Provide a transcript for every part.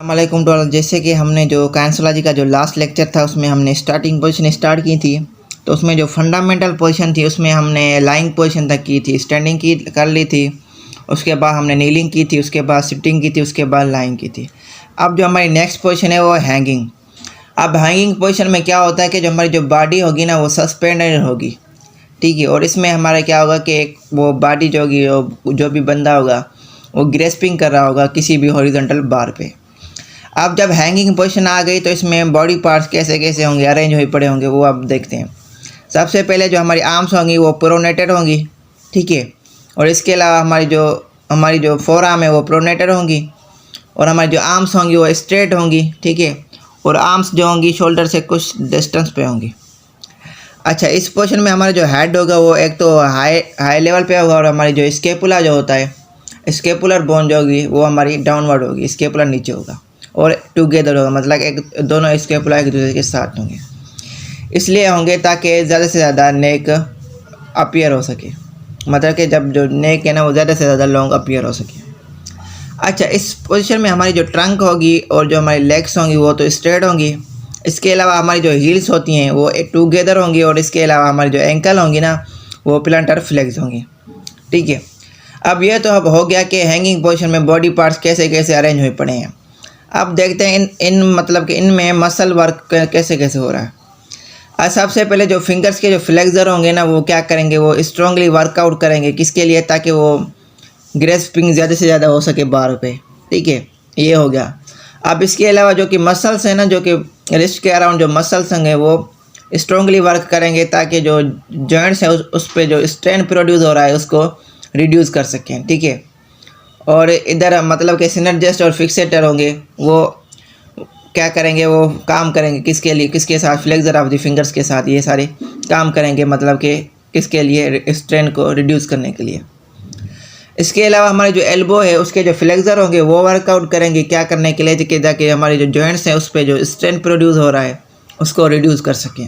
वालेकुम to all. जैसे कि हमने जो काइनेसियोलॉजी का जो लास्ट लेक्चर था उसमें हमने स्टार्टिंग पोजीशन स्टार्ट की थी, तो उसमें जो फंडामेंटल पोजीशन थी उसमें हमने लाइंग पोजीशन तक की थी, स्टैंडिंग की कर ली थी, उसके बाद हमने नीलिंग की थी, उसके बाद सिटिंग की थी, उसके बाद लाइंग की थी। अब जो हमारी नेक्स्ट पोजीशन है वो हैंगिंग। अब हैंगिंग पोजीशन में क्या होता है कि जो हमारी जो बॉडी होगी ना वो सस्पेंडेड होगी, ठीक है। और इसमें हमारा क्या होगा कि वो बॉडी जो होगी जो भी बंदा होगा वो ग्रेस्पिंग कर रहा होगा किसी भी हॉरिजॉन्टल बार पे। अब जब हैंगिंग पोजीशन आ गई तो इसमें बॉडी पार्ट्स कैसे कैसे होंगे, अरेंज हुए पड़े होंगे, वो आप देखते हैं। सबसे पहले जो हमारी आर्म्स होंगी वो प्रोनेटेड होंगी, ठीक है। और इसके अलावा हमारी जो फोर आर्म है वो प्रोनेटेड होंगी, और हमारी जो आर्म्स होंगी वो स्ट्रेट होंगी, ठीक है। और आर्म्स जो होंगी शोल्डर से कुछ डिस्टेंस पे होंगी। अच्छा, इस पोजीशन में हमारा जो हेड होगा वो एक तो हाई लेवल पे होगा, और हमारी जो स्केपुला जो होता है, स्केपुलर बोन जो होगी वो हमारी डाउनवर्ड होगी, स्केपुलर नीचे होगा और टुगेदर होगा, मतलब एक दोनों स्केपुला एक दूसरे के साथ होंगे। इसलिए होंगे ताकि ज़्यादा से ज़्यादा नेक अपीयर हो सके, मतलब कि जब जो नेक है ना वो ज़्यादा से ज़्यादा लॉन्ग अपीयर हो सके। अच्छा, इस पोजीशन में हमारी जो ट्रंक होगी और जो हमारी लेग्स होंगी वो तो स्ट्रेट होंगी। इसके अलावा हमारी जो हील्स होती हैं वो टुगेदर होंगी, और इसके अलावा हमारी जो एंकल होंगी ना वो प्लांटर फ्लेक्स होंगी, ठीक है। अब ये तो अब हो गया कि हैंगिंग पोजीशन में बॉडी पार्ट्स कैसे कैसे अरेंज हुए पड़े हैं। अब देखते हैं इन मतलब कि इनमें मसल वर्क कैसे कैसे हो रहा है। आज सबसे पहले जो फिंगर्स के जो फ्लेक्सर होंगे ना वो क्या करेंगे, वो स्ट्रांगली वर्कआउट करेंगे, किसके लिए, ताकि वो ग्रेस्पिंग ज़्यादा से ज़्यादा हो सके बार पे, ठीक है। ये हो गया। अब इसके अलावा जो कि मसल्स हैं ना, जो कि रिस्ट के अराउंड जो मसल्स होंगे वो स्ट्रांगली वर्क करेंगे, ताकि जो जॉइंट्स हैं उस पर जो स्ट्रेन प्रोड्यूस हो रहा है उसको रिड्यूस कर सकें, ठीक है। और इधर मतलब कि सिनर्जिस्ट और फिक्सेटर होंगे, वो क्या करेंगे, वो काम करेंगे किसके लिए, किसके साथ, फ्लेक्सर ऑफ द फिंगर्स के साथ ये सारे काम करेंगे, मतलब कि किसके लिए, स्ट्रेन को रिड्यूस करने के लिए। इसके अलावा हमारे जो एल्बो है उसके जो फ्लेक्सर होंगे वो वर्कआउट करेंगे क्या करने के लिए, कि ताकि हमारे जो जॉइंट्स हैं उस पर जो स्ट्रेन प्रोड्यूस हो रहा है उसको रिड्यूस कर सकें।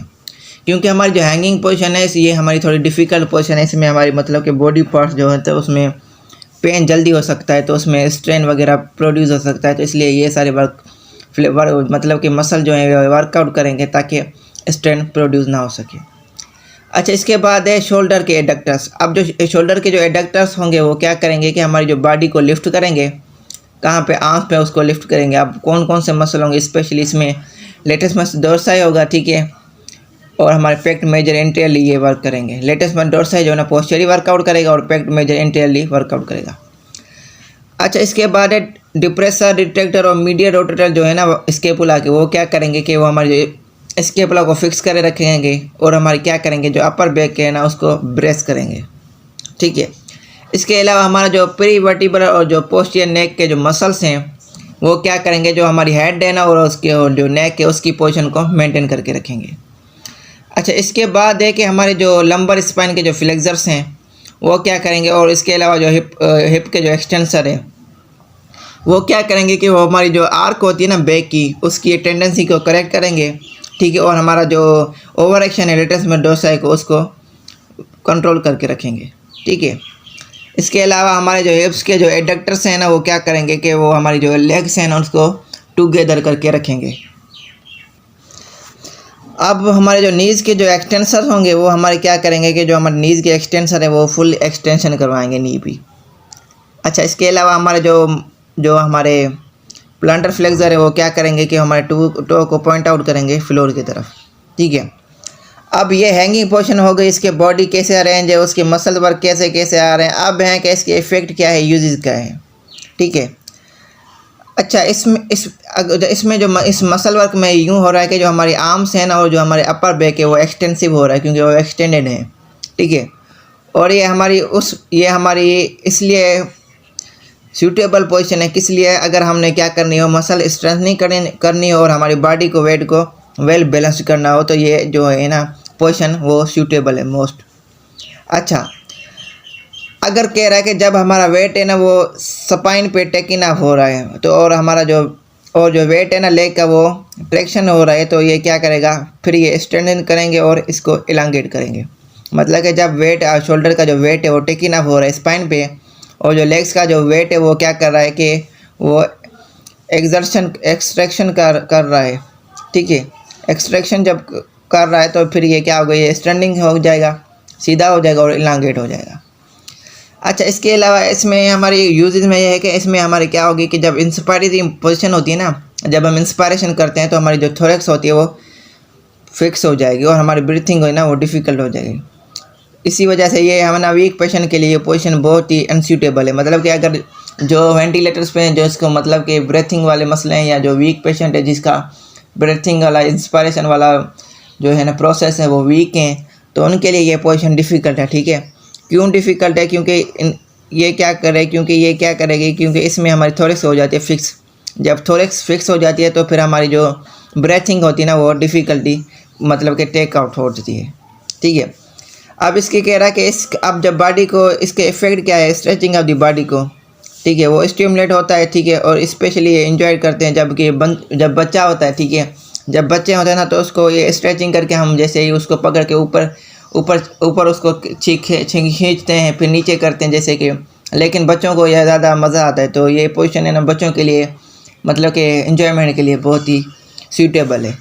क्योंकि हमारी जो हैंगिंग पोजीशन है ये हमारी थोड़ी डिफ़िकल्ट पोजीशन है, इसमें हमारी मतलब कि बॉडी पार्ट्स जो होते हैं उसमें पेन जल्दी हो सकता है, तो उसमें स्ट्रेन वगैरह प्रोड्यूस हो सकता है, तो इसलिए ये सारे मतलब कि मसल जो है वर्कआउट करेंगे ताकि स्ट्रेन प्रोड्यूस ना हो सके। अच्छा, इसके बाद है शोल्डर के एडक्टर्स। अब जो शोल्डर के जो एडक्टर्स होंगे वो क्या करेंगे कि हमारी जो बॉडी को लिफ्ट करेंगे, कहाँ पे, आंख पे उसको लिफ्ट करेंगे। अब कौन कौन से मसल होंगे, स्पेशली इसमें लेटेस्ट मसल डोर्साई होगा, ठीक है, और हमारे पेक्ट मेजर एंटीरियरली ये वर्क करेंगे। लेटेस्ट मसल डोर्साई जो है ना पोस्टीरियरली वर्कआउट करेगा, और पेक्ट मेजर एंटीरियरली वर्कआउट करेगा। अच्छा, इसके बाद है डिप्रेसर, रिट्रैक्टर और मीडियल रोटेटर जो है ना स्केपुला के, वो क्या करेंगे कि वो हमारे स्केपुला को फिक्स करे रखेंगे, और हमारे क्या करेंगे जो अपर बैक के है ना उसको ब्रेस करेंगे, ठीक है। इसके अलावा हमारा जो पेरीवर्टिब्रल और जो पोस्टीरियर नेक के जो मसल्स हैं वो क्या करेंगे, जो हमारी हेड है ना और उसके और जो नेक है उसकी पोजीशन को मेंटेन करके रखेंगे। अच्छा, इसके बाद है कि हमारे जो लंबर स्पाइन के जो फ्लेक्सर्स हैं वो क्या करेंगे, और इसके अलावा जो हिप के जो एक्सटेंसर है वो क्या करेंगे कि वो हमारी जो आर्क होती है ना बैक की उसकी टेंडेंसी को करेक्ट करेंगे, ठीक है। और हमारा जो ओवर एक्शन है लेटेस्ट में डोर्साई को उसको कंट्रोल करके रखेंगे, ठीक है। इसके अलावा हमारे जो हिप्स के जो एडक्टर्स हैं ना वो क्या करेंगे कि वो हमारी जो लेग्स हैं ना उसको टुगेदर करके रखेंगे। अब हमारे जो नीज़ के जो एक्सटेंसर होंगे वो हमारे क्या करेंगे कि जो हमारे नीज़ के एक्सटेंसर है वो फुल एक्सटेंशन करवाएंगे नी भी। अच्छा, इसके अलावा हमारे जो हमारे प्लांटर फ्लेक्सर है वो क्या करेंगे कि हमारे टो को पॉइंट आउट करेंगे फ्लोर की तरफ, ठीक है। अब ये हैंगिंग पोजीशन हो गई, इसके बॉडी कैसे अरेंज है, उसके मसल वर्क कैसे कैसे आ रहे हैं। अब हैं कि इसके इफेक्ट क्या है, यूजेस क्या है, ठीक है। अच्छा, इसमें जो इस मसल वर्क में यूँ हो रहा है कि जो हमारी आर्म्स हैं ना और जो हमारे अपर बैक है वो एक्सटेंसिव हो रहा है, क्योंकि वो एक्सटेंडेड है, ठीक है। और ये हमारी इसलिए सूटेबल पोजीशन है, किस लिए, अगर हमने क्या करनी हो, मसल स्ट्रेंथनिंग करनी हो और हमारी बॉडी को वेट को वेल बैलेंस करना हो, तो ये जो है ना पोजीशन वो सूटेबल है मोस्ट। अच्छा, अगर कह रहा है कि जब हमारा वेट है ना वो स्पाइन पे टेकिंग अप हो रहा है, तो और हमारा जो वेट है ना लेग का वो ट्रैक्शन हो रहा है, तो ये क्या करेगा, फिर ये स्ट्रेंथन करेंगे और इसको इलांगेट करेंगे। मतलब कि जब वेट शोल्डर का जो वेट है वो टेकिंग अप हो रहा है स्पाइन पे, और जो लेग्स का जो वेट है वो क्या कर रहा है कि वो एक्सट्रैक्शन कर रहा है, ठीक है। एक्सट्रैक्शन जब कर रहा है तो फिर ये क्या होगा, ये स्टैंडिंग हो जाएगा, सीधा हो जाएगा और इलांगेट हो जाएगा। अच्छा, इसके अलावा इसमें हमारी यूजेज में यह है कि इसमें हमारी क्या होगी कि जब इंस्पायरेटरी पोजीशन होती है ना, जब हम इंस्पायरेशन करते हैं तो हमारी जो थोरैक्स होती है वो फिक्स हो जाएगी और हमारी ब्रीथिंग है ना वो डिफ़िकल्ट हो जाएगी। इसी वजह से ये हमारा वीक पेशेंट के लिए पोजीशन बहुत ही अनसूटेबल है। मतलब कि अगर जो वेंटिलेटर्स पे जो इसको मतलब कि ब्रीथिंग वाले मसले हैं या जो वीक पेशेंट है जिसका ब्रीथिंग वाला इंस्पायरेशन वाला जो है ना प्रोसेस है वो वीक हैं, तो उनके लिए ये पोजीशन डिफ़िकल्ट है, ठीक है। क्यों डिफ़िकल्ट है? क्योंकि ये क्या करेगी, क्योंकि इसमें हमारी थोरैक्स हो जाती है फिक्स। जब थोरैक्स फिक्स हो जाती है तो फिर हमारी जो ब्रीथिंग होती है ना वो डिफ़िकल्टी मतलब कि टेक आउट हो जाती है, ठीक है। अब इसके कह रहा है कि अब जब बॉडी को इसके इफेक्ट क्या है, स्ट्रेचिंग ऑफ द बॉडी को, ठीक है, वो स्टिमुलेट होता है, ठीक है। और स्पेशली ये एंजॉय करते हैं जब बच्चा होता है, ठीक है। जब बच्चे होते हैं ना तो उसको ये स्ट्रेचिंग करके हम जैसे ही उसको पकड़ के ऊपर उसको खींचते हैं, फिर नीचे करते हैं जैसे कि, लेकिन बच्चों को यह ज़्यादा मज़ा आता है। तो ये पोजीशन है ना बच्चों के लिए मतलब कि एंजॉयमेंट के लिए बहुत ही सूटेबल है।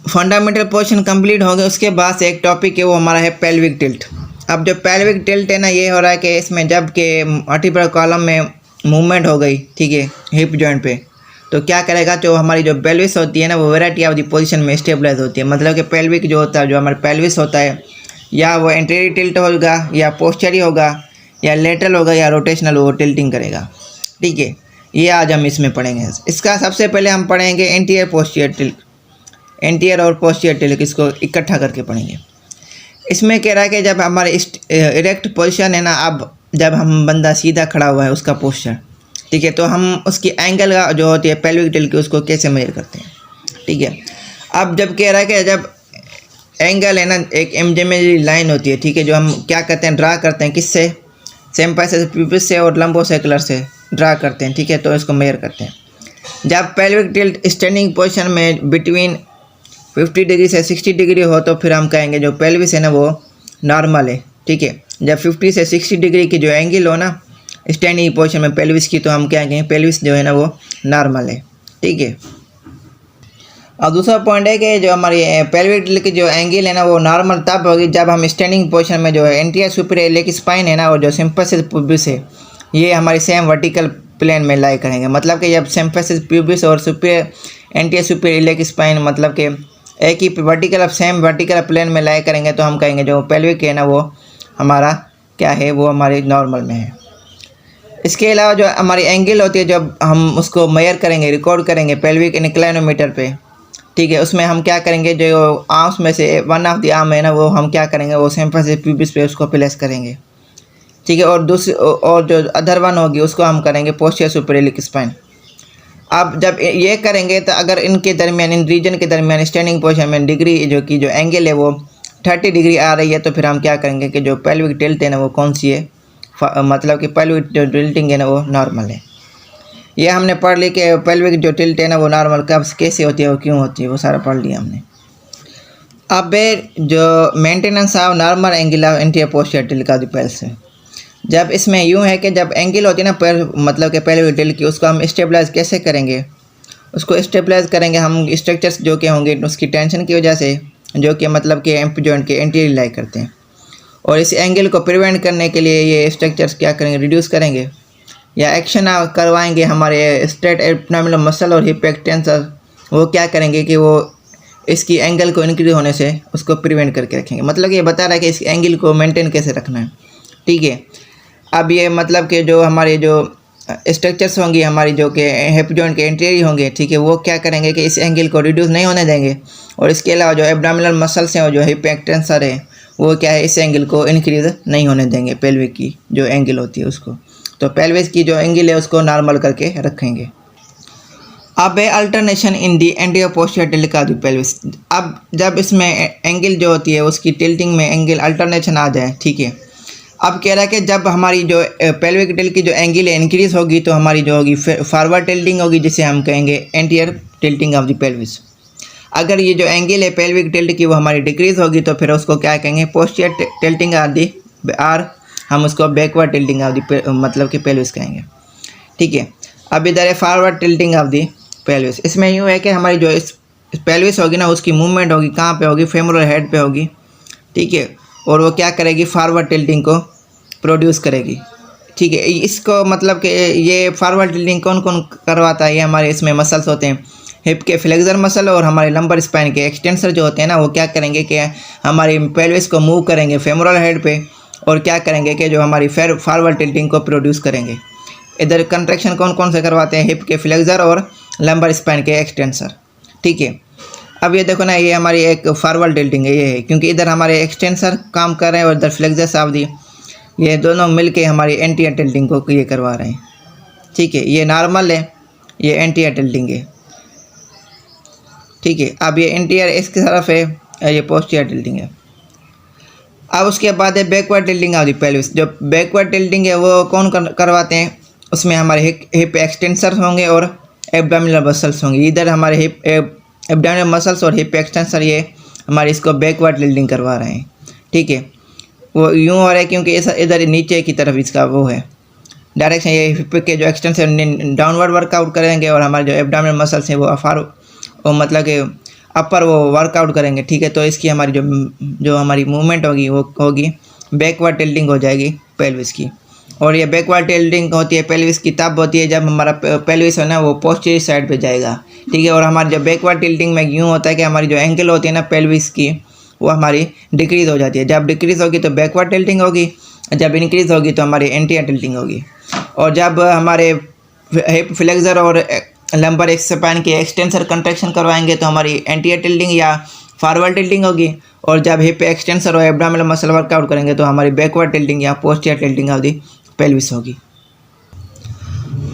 फंडामेंटल पोजीशन कंप्लीट हो गए, उसके बाद से एक टॉपिक है वो हमारा है पेल्विक टिल्ट। अब जो पेल्विक टिल्ट है ना ये हो रहा है कि इसमें जब के वर्टिब्रल कॉलम में मूवमेंट हो गई, ठीक है, हिप जॉइंट पे, तो क्या करेगा, जो हमारी जो पेल्विस होती है ना वो वैरायटी ऑफ द पोजीशन में स्टेबलाइज होती है। मतलब कि पेल्विक जो होता है, जो हमारा पेल्विस होता है, या वो एंटीरियर टिल्ट होगा या पोस्चरी होगा या लेटरल होगा या रोटेशनल वो टिल्टिंग करेगा, ठीक है। ये आज हम इसमें पढ़ेंगे। इसका सबसे पहले हम पढ़ेंगे एंटीरियर पोस्टीरियर टिल्ट, एंटीरियर और पोस्टीरियर टिल्ट, इसको इकट्ठा करके पढ़ेंगे। इसमें कह रहा है कि जब हमारे इरेक्ट पोजीशन है ना, अब जब हम बंदा सीधा खड़ा हुआ है उसका पोस्चर, ठीक है, तो हम उसकी एंगल का जो होती है पेल्विक टिल्ट की उसको कैसे मेजर करते हैं, ठीक है। अब जब कह रहा है कि जब एंगल है ना एक इमेजिनरी लाइन होती है, ठीक है, जो हम क्या करते हैं ड्रा करते हैं, किससे, सिम्पाइसिस प्यूबिस से और लंबोसेकुलर से ड्रा करते हैं, ठीक है, तो इसको मेजर करते हैं। जब पेल्विक टिल्ट स्टैंडिंग पोजीशन में बिटवीन 50 डिग्री से 60 डिग्री हो तो फिर हम कहेंगे जो पेल्विस है ना वो नॉर्मल है, ठीक है। जब 50 से 60 डिग्री की जो एंगल हो ना स्टैंडिंग पोजीशन में पेल्विस की, तो हम क्या कहेंगे पेल्विस जो है ना वो नॉर्मल है, ठीक है। और दूसरा पॉइंट है कि जो हमारी पेल्विक टिल्ट की जो एंगल है ना वो नॉर्मल तब होगी जब हम स्टैंडिंग पोजीशन में जो है एंटीरियर सुपीरियर इलियक स्पाइन है ना और जो सिम्पाइसिस प्यूबिस है ये हमारी सेम वर्टिकल प्लेन में लाई करेंगे। मतलब कि जब सिम्पाइसिस प्यूबिस और superior anterior superior iliac spine मतलब कि एक ही वर्टिकल सेम वर्टिकल प्लेन में लाई करेंगे तो हम कहेंगे जो पेल्विक है ना वो हमारा क्या है, वो हमारे नॉर्मल में है। इसके अलावा जो हमारी एंगल होती है जब हम उसको मेजर करेंगे, रिकॉर्ड करेंगे पेल्विक इंक्लाइनोमीटर पे, ठीक है, उसमें हम क्या करेंगे जो आर्म्स में से वन ऑफ द आर्म है ना वो हम क्या करेंगे वो सिम्पाइसिस प्यूबिस पे उसको प्लेस करेंगे, ठीक है। और जो अदर वन होगी उसको हम करेंगे पोस्टीरियर सुपीरियर इलियक स्पाइन। अब जब ये करेंगे तो अगर इनके दरमियान इन रीजन के दरमियान स्टैंडिंग पोजीशन में डिग्री जो की जो एंगल है वो 30 डिग्री आ रही है तो फिर हम क्या करेंगे कि जो पेल्विक टिल्ट है ना वो कौन सी है, मतलब कि पेल्विक जो टिल्टिंग है ना वो नॉर्मल है। ये हमने पढ़ ली कि पेल्विक जो टिल्ट है ना वो नॉर्मल कब कैसे होती है, वो क्यों होती है, वो सारा पढ़ लिया हमने। अब जो maintenance of normal angle of anterior posterior tilt का डिपेंड्स है। जब इसमें यूँ है कि जब एंगल होती है ना मतलब कि पेल्विक टिल्ट की, उसको हम स्टेबलाइज कैसे करेंगे, उसको स्टेबलाइज करेंगे हम स्ट्रक्चर्स जो कि होंगे उसकी टेंशन की वजह से, जो कि मतलब कि एम्प जॉइंट के एंटीरियर लाई करते हैं। और इस एंगल को प्रिवेंट करने के लिए ये स्ट्रक्चर्स क्या करेंगे, रिड्यूस करेंगे या एक्शन करवाएंगे हमारे स्ट्रेट एब्डोमिनल मसल और हिप एक्सटेंसर, वो क्या करेंगे कि वो इसकी एंगल को इंक्रीज होने से उसको प्रिवेंट करके रखेंगे। मतलब ये बता रहा है कि इस एंगल को मेंटेन कैसे रखना है, ठीक है। अब ये मतलब कि जो हमारे जो स्ट्रक्चर्स होंगी हमारी जो कि हिप जॉइंट के एंटीरियर होंगे, ठीक है, वो क्या करेंगे कि इस एंगल को रिड्यूस नहीं होने देंगे। और इसके अलावा जो एब्डोमिनल मसल्स हैं और जो हिप एक्सटेंसर है वो क्या है इस एंगल को इंक्रीज नहीं होने देंगे, पेल्विक की जो एंगल होती है उसको। तो पेल्विस की जो एंगल है उसको नॉर्मल करके रखेंगे। अब है अल्टरनेशन इन दी एंटीरियर पोस्टीरियर टिल्ट का पेल्विस। अब जब इसमें एंगल जो होती है उसकी टिल्टिंग में एंगल अल्टरनेशन आ जाए, ठीक है। अब कह रहा है कि जब हमारी जो पेल्विक टिल्ट की जो एंगल है इंक्रीज होगी तो हमारी जो होगी फॉरवर्ड टिल्टिंग होगी, जिसे हम कहेंगे anterior tilting of the pelvis. अगर ये जो एंगल है पेल्विक टिल्ट की वो हमारी डिक्रीज होगी तो फिर उसको क्या कहेंगे पोस्टीरियर टिल्टिंग ऑफ दी, और हम उसको बैकवर्ड टिल्टिंग ऑफ दी मतलब कि पेल्विस कहेंगे, ठीक है। अब इधर है forward tilting of the pelvis. इसमें यूँ है कि हमारी जो इस पेल्विस होगी ना उसकी मूवमेंट होगी कहाँ पे होगी, फेमोरल हेड पे होगी, ठीक है। और वो क्या करेगी, फॉरवर्ड टिल्टिंग को प्रोड्यूस करेगी, ठीक है। इसको मतलब कि ये फॉरवर्ड टिल्टिंग कौन कौन करवाता है, ये हमारे इसमें मसल्स होते हैं, हिप के फ्लेक्सर मसल और हमारे लंबर स्पाइन के एक्सटेंसर जो होते हैं ना, वो क्या करेंगे कि हमारी पेल्विस को मूव करेंगे फेमोरल हेड पे, और क्या करेंगे कि जो हमारी फॉरवर्ड टिल्टिंग को प्रोड्यूस करेंगे। इधर कंट्रैक्शन कौन कौन से करवाते हैं, हिप के फ्लेक्सर और लंबर स्पाइन के एक्सटेंसर, ठीक है। अब ये देखो ना, ये हमारी एक फॉरवर्ड टिल्टिंग है, ये है क्योंकि इधर हमारे एक्सटेंसर काम कर रहे हैं और इधर फ्लेक्सर ऑफ दी, ये दोनों मिलके हमारी एंटीरियर टिल्टिंग को ये करवा रहे हैं, ठीक है। ये नॉर्मल है, ये एंटीरियर टिल्टिंग है, ठीक है। अब ये एंटीरियर इसकी तरफ है, ये पोस्टीरियर टिल्टिंग है। अब उसके बाद है backward tilting of the pelvis. जो बैकवर्ड टिल्टिंग है वो कौन करवाते हैं, उसमें हमारे हिप एक्सटेंसर होंगे और एब्डोमिनल मसल्स होंगे। इधर हमारे हिप एब्डोमिनल मसल्स और हिप एक्सटेंसर ये हमारे इसको बैकवर्ड टिल्टिंग करवा रहे हैं, ठीक है। वो यूँ हो रहा है क्योंकि इधर नीचे की तरफ इसका वो है डायरेक्शन, ये हिप के जो एक्सटेंसर डाउनवर्ड वर्कआउट करेंगे और हमारे जो एब्डोमिनल मसल्स हैं वो मतलब कि अपर वो वर्कआउट करेंगे, ठीक है। तो इसकी हमारी जो हमारी मूवमेंट होगी वो होगी बैकवर्ड टिल्टिंग हो जाएगी पेल्विस की। और ये बैकवर्ड टिल्टिंग होती है पेल्विस की तब होती है जब हमारा पेल्विस है ना वो पोस्टीरियर साइड पे जाएगा, ठीक है। और हमारी जो बैकवर्ड टिल्टिंग में यूँ होता है कि हमारी जो एंगल होती है ना पेल्विस की वो हमारी डिक्रीज़ हो जाती है। जब डिक्रीज़ होगी तो बैकवर्ड टिल्टिंग होगी, जब इंक्रीज़ होगी तो हमारी एंटीरियर टिल्टिंग होगी। और जब हमारे हिप फ्लेक्सर और लंबर स्पाइन के एक्सटेंसर कंट्रैक्शन करवाएंगे तो हमारी एंटीरियर टिल्टिंग या फॉरवर्ड टिल्टिंग होगी। और जब हिप एक्सटेंसर और एब्डोमिनल मसल वर्कआउट करेंगे तो हमारी बैकवर्ड टिल्टिंग या posterior tilting of the pelvis होगी।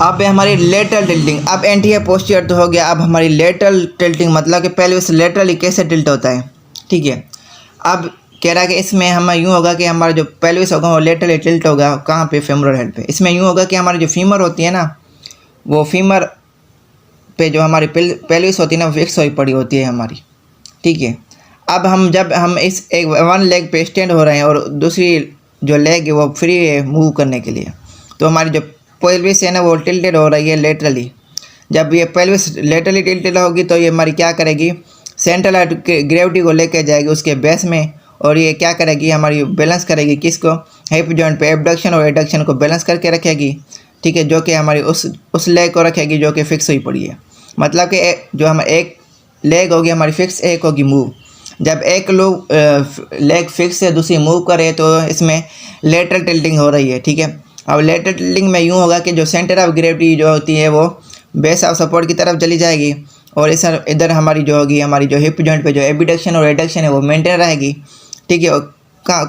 अब है हमारी लेटरल टिल्टिंग। अब एंटीरियर पोस्टीरियर तो हो गया, अब हमारी लेटरल टिल्टिंग मतलब कि पेल्विस लेटरली कैसे टिल्ट होता है, ठीक है। अब कह रहा है कि इसमें हमें यूँ होगा कि हमारा जो पेल्विस होगा वो लेटरली टिल्ट होगा कहाँ पे, फेमोरल हेड पे। इसमें यूँ होगा कि हमारी जो फीमर होती है ना वो फीमर पे जो हमारी पेल्विस होती है ना फिक्स हुई पड़ी होती है हमारी, ठीक है। अब जब हम इस एक वन लेग पे स्टैंड हो रहे हैं और दूसरी जो लेग है वो फ्री है मूव करने के लिए, तो हमारी जो पेल्विस है ना वो टिल्टेड हो रही है लेटरली। जब ये पेल्विस लेटरली टिल्टेड होगी तो ये हमारी क्या करेगी, सेंट्रल ग्रेविटी को लेकर जाएगी उसके बेस में, और ये क्या करेगी, हमारी बैलेंस करेगी किसको, हिप जॉइंट पे एबडक्शन और एडक्शन को बैलेंस करके रखेगी, ठीक है। जो कि हमारी उस लेग को रखेगी जो कि फिक्स हुई पड़ी है। मतलब कि जो हम एक लेग होगी हमारी फिक्स, एक होगी मूव। जब एक लोग लेग फिक्स है दूसरी मूव करे तो इसमें लेटरल टिल्टिंग हो रही है, ठीक है। अब लेटरल टिल्टिंग में यूँ होगा कि जो सेंटर ऑफ ग्रेविटी जो होती है वो बेस ऑफ सपोर्ट की तरफ चली जाएगी, और इधर हमारी जो होगी हमारी जो हिप जॉइंट पे जो एबडक्शन और एडक्शन है वो मेंटेन रहेगी, ठीक है।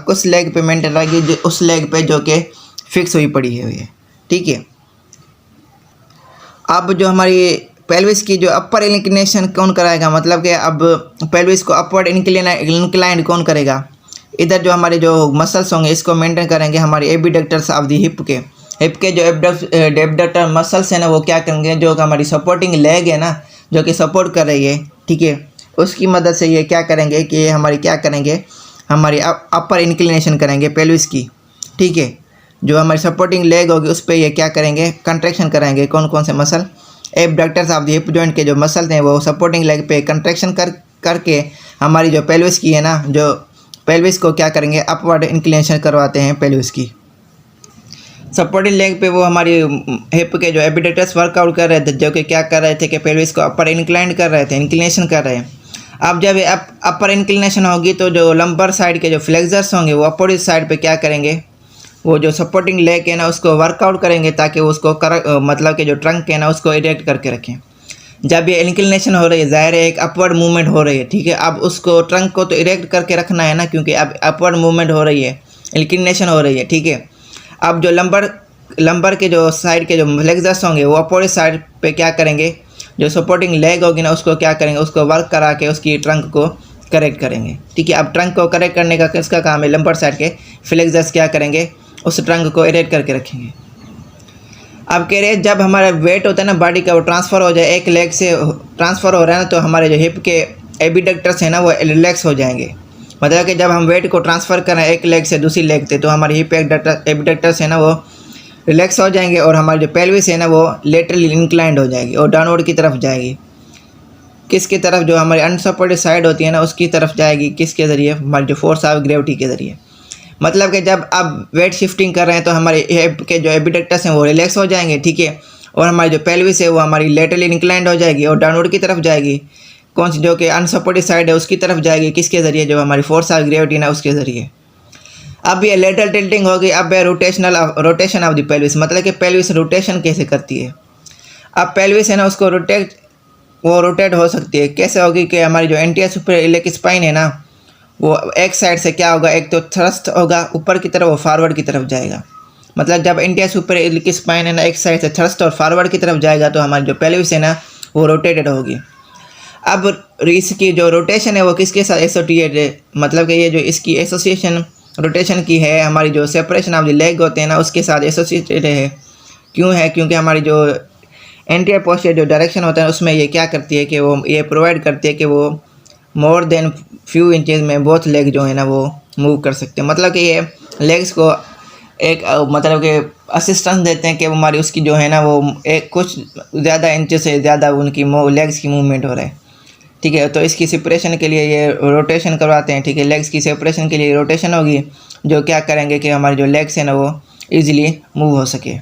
उस लेग पे मेंटेन रहेगी उस लेग पे जो कि फिक्स हुई पड़ी है, ठीक है। अब जो हमारी पेल्विस की जो अपर इंक्लिनेशन कौन कराएगा, मतलब कि अब पेल्विस को अपवर्ड इंक्लाइंड कौन करेगा, इधर जो हमारे जो मसल्स होंगे इसको मेंटेन करेंगे हमारे एबडक्टर्स ऑफ दी हिप के जो एबडक्टर मसल्स हैं ना वो क्या करेंगे, जो हमारी सपोर्टिंग लेग है ना जो कि सपोर्ट कर रही है, ठीक है, उसकी मदद से ये क्या करेंगे कि हमारी क्या करेंगे, हमारी अपर इंक्लिनेशन करेंगे पेल्विस की, ठीक है। जो हमारी सपोर्टिंग लेग होगी उस पर ये क्या करेंगे, कंट्रैक्शन कराएंगे। कौन कौन से muscle, abductors of the hip joint के जो मसल हैं वो सपोर्टिंग लेग पे कंट्रैक्शन करके हमारी जो पेल्विस की है ना, जो पेल्विस को क्या करेंगे, अपवर्ड इंक्लिनेशन करवाते हैं पेल्विस की। सपोर्टिंग लेग पे वो हमारी हिप के जो एबडक्टर्स वर्कआउट कर रहे थे, जो कि क्या कर रहे थे कि पेल्विस को अपर इंक्लाइन कर रहे थे, इंक्लिनेशन कर रहे हैं। अब जब अपर इंक्लिनेशन होगी तो जो लंबर साइड के जो फ्लेक्सर्स होंगे वो अपोजिट साइड पे क्या करेंगे, वो जो सपोर्टिंग लेग है ना उसको वर्कआउट करेंगे ताकि उसको मतलब कि जो ट्रंक है ना उसको इरेक्ट करके रखें। जब ये इंक्लिनेशन हो रही है ज़ाहिर है एक अपवर्ड मूवमेंट हो रही है, ठीक है। अब उसको ट्रंक को तो इरेक्ट करके रखना है ना, क्योंकि अब अपवर्ड मूवमेंट हो रही है, इंक्लिनेशन हो रही है, ठीक है। अब जो लंबर के जो साइड के जो फ्लेक्सर्स होंगे वो अपोजिट साइड पे क्या करेंगे, जो सपोर्टिंग लेग होगी ना उसको क्या करेंगे, उसको वर्क करा के उसकी ट्रंक को करेक्ट करेंगे, ठीक है। अब ट्रंक को करेक्ट करने का किसका काम है, लंबर साइड के फ्लेक्सर्स क्या करेंगे, उस ट्रंक को इरेक्ट करके रखेंगे। अब कह रहे हैं जब हमारा वेट होता है ना बॉडी का वो ट्रांसफ़र हो जाए, एक लेग से ट्रांसफ़र हो रहा है ना तो हमारे जो हिप के एबडक्टर्स हैं ना वो रिलैक्स हो जाएंगे। मतलब कि जब हम वेट को ट्रांसफ़र करें एक लेग से दूसरी लेग पे तो हमारे हिप एबडक्टर्स है ना वो रिलैक्स हो जाएंगे और हमारी जो पेल्विस है ना वो लेटरली इंक्लाइंड हो जाएगी और डाउनवर्ड की तरफ जाएगी। किसकी तरफ? जो हमारी अनसपोर्टेड साइड होती है ना उसकी तरफ जाएगी। किसके ज़रिए? हमारी जो फोर्स ऑफ ग्रेविटी के ज़रिए। मतलब कि जब आप वेट शिफ्टिंग कर रहे हैं तो हमारे हिप के जो एबिडक्टस हैं वो रिलैक्स हो जाएंगे, ठीक है, और हमारी जो पेल्विस है वो हमारी लेटरली इंक्लाइंड हो जाएगी और डाउनवर्ड की तरफ जाएगी। कौन सी? जो कि अनसपोर्टेड साइड है उसकी तरफ जाएगी। किसके ज़रिए? जो हमारी फोर्स ऑफ ग्रेविटी ना उसके ज़रिए। अब ये लेटरल टिल्टिंग होगी। अब है रोटेशन ऑफ द पेल्विस, मतलब कि पेल्विस रोटेशन कैसे करती है। अब पेल्विस है ना उसको रोटेट हो सकती है। कैसे होगी? कि हमारी जो एंटीरियर सुपीरियर इलियक स्पाइन है ना वो एक साइड से क्या होगा, एक तो थ्रस्ट होगा ऊपर की तरफ और फॉरवर्ड की तरफ जाएगा। मतलब जब एंटीरियर सुपीरियर इलियक स्पाइन है ना एक साइड से थ्रस्ट और फॉरवर्ड की तरफ जाएगा तो हमारी जो पेल्विस है ना वो रोटेटेड होगी। अब इसकी जो रोटेशन है वो किसके साथ एसोसिएटेड है? मतलब कि ये जो इसकी एसोसिएशन रोटेशन की है हमारी जो सेपरेशन ऑफ द लेग होते हैं ना उसके साथ एसोसिएटेड है। क्यों है? क्योंकि हमारी जो एंटीरियर पोस्टीरियर जो डायरेक्शन होता है उसमें ये क्या करती है कि वो ये प्रोवाइड करती है कि वो मोर देन फ्यू इंचेस में बोथ लेग जो है ना वो मूव कर सकते हैं। मतलब कि ये लेग्स को एक मतलब कि असिस्टेंस देते हैं कि हमारी उसकी जो है ना वो एक कुछ ज़्यादा इंचेस से ज़्यादा उनकी लेग्स की मूवमेंट हो रहा है, ठीक है। तो इसकी सेपरेशन के लिए ये रोटेशन करवाते हैं, ठीक है। लेग्स की सेपरेशन के लिए रोटेशन होगी जो क्या करेंगे कि हमारे जो लेग्स हैं ना वो ईजिली मूव हो सके।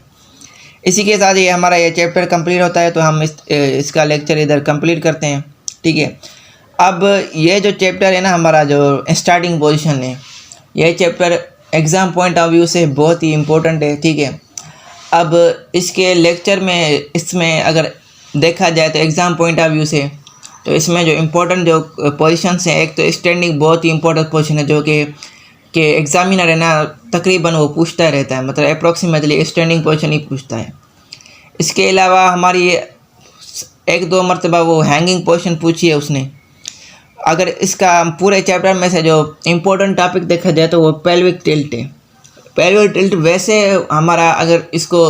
इसी के साथ ये हमारा ये चैप्टर कंप्लीट होता है तो हम इसका लेक्चर इधर कंप्लीट करते हैं, ठीक है। अब ये जो चैप्टर है ना हमारा जो स्टार्टिंग पोजीशन है, ये chapter exam point of view से बहुत ही इम्पोर्टेंट है, ठीक है। अब इसके लेक्चर में इसमें अगर देखा जाए तो एग्ज़ाम पॉइंट ऑफ व्यू से तो इसमें जो इम्पोर्टेंट जो पोजीशंस हैं, एक तो स्टैंडिंग बहुत ही इम्पोर्टेंट पोजीशन है जो कि एग्जामिनर है ना तकरीबन वो पूछता रहता है, मतलब अप्रॉक्सीमेटली स्टैंडिंग पोजीशन ही पूछता है। इसके अलावा हमारी एक दो मरतबा वो हैंगिंग पोजीशन पूछी है उसने। अगर इसका पूरे चैप्टर में से जो इम्पोर्टेंट टॉपिक देखा जाए तो वो पेल्विक टिल्ट है। पेल्विक टिल्ट वैसे हमारा अगर इसको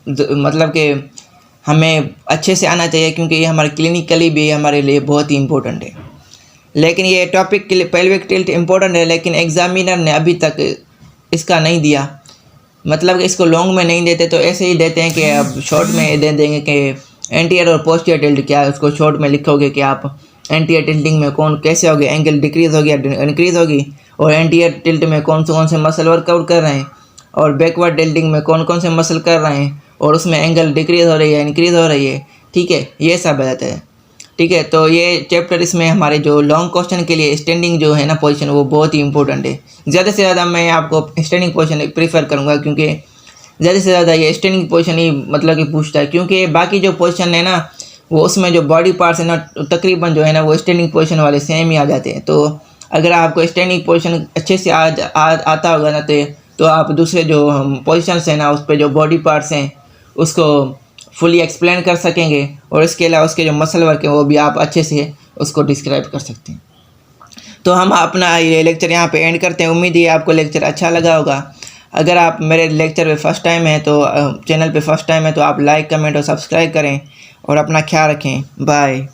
मतलब कि हमें अच्छे से आना चाहिए क्योंकि ये हमारे क्लिनिकली भी हमारे लिए बहुत ही इम्पोर्टेंट है। लेकिन ये टॉपिक के लिए पेल्विक टिल्ट इम्पोर्टेंट है, लेकिन एग्जामिनर ने अभी तक इसका नहीं दिया। मतलब कि इसको लॉन्ग में नहीं देते तो ऐसे ही देते हैं कि अब शॉर्ट में दे देंगे कि एंटीरियर और पोस्टीरियर टिल्ट क्या है, उसको शॉर्ट में लिखोगे कि आप एंटीरियर टिल्टिंग में कौन कैसे होगी, एंगल डिक्रीज होगी या इंक्रीज होगी, और एंटीरियर टिल्ट में कौन से मसल वर्कआउट कर रहे हैं, और बैकवर्ड टिल्टिंग में कौन से मसल कर रहे हैं, और उसमें एंगल डिक्रीज हो रही है इंक्रीज हो रही है, ठीक है, ये सब रहता है, ठीक है। तो ये चैप्टर इसमें हमारे जो लॉन्ग क्वेश्चन के लिए स्टैंडिंग जो है ना पोजीशन वो बहुत ही इंपॉर्टेंट है। ज़्यादा से ज़्यादा मैं आपको स्टैंडिंग पोजीशन प्रीफर करूँगा क्योंकि ज़्यादा से ज़्यादा ये स्टैंडिंग पोजीशन ही मतलब कि पूछता है, क्योंकि बाकी जो पोजीशन है ना वो उसमें जो बॉडी पार्ट्स है ना तकरीबन जो है ना वो स्टैंडिंग पोजीशन वाले सेम ही आ जाते हैं। तो अगर आपको स्टैंडिंग पोजीशन अच्छे से आता होगा ना तो आप दूसरे जो पोजीशंस हैं ना उस पर जो बॉडी पार्ट्स हैं उसको फुली एक्सप्लेन कर सकेंगे, और इसके अलावा उसके जो मसल वर्क है वो भी आप अच्छे से उसको डिस्क्राइब कर सकते हैं। तो हम अपना ये लेक्चर यहाँ पे एंड करते हैं। उम्मीद है आपको लेक्चर अच्छा लगा होगा। अगर आप मेरे लेक्चर पे फर्स्ट टाइम है तो चैनल पे फर्स्ट टाइम है तो आप लाइक कमेंट और सब्सक्राइब करें और अपना ख्याल रखें। बाय।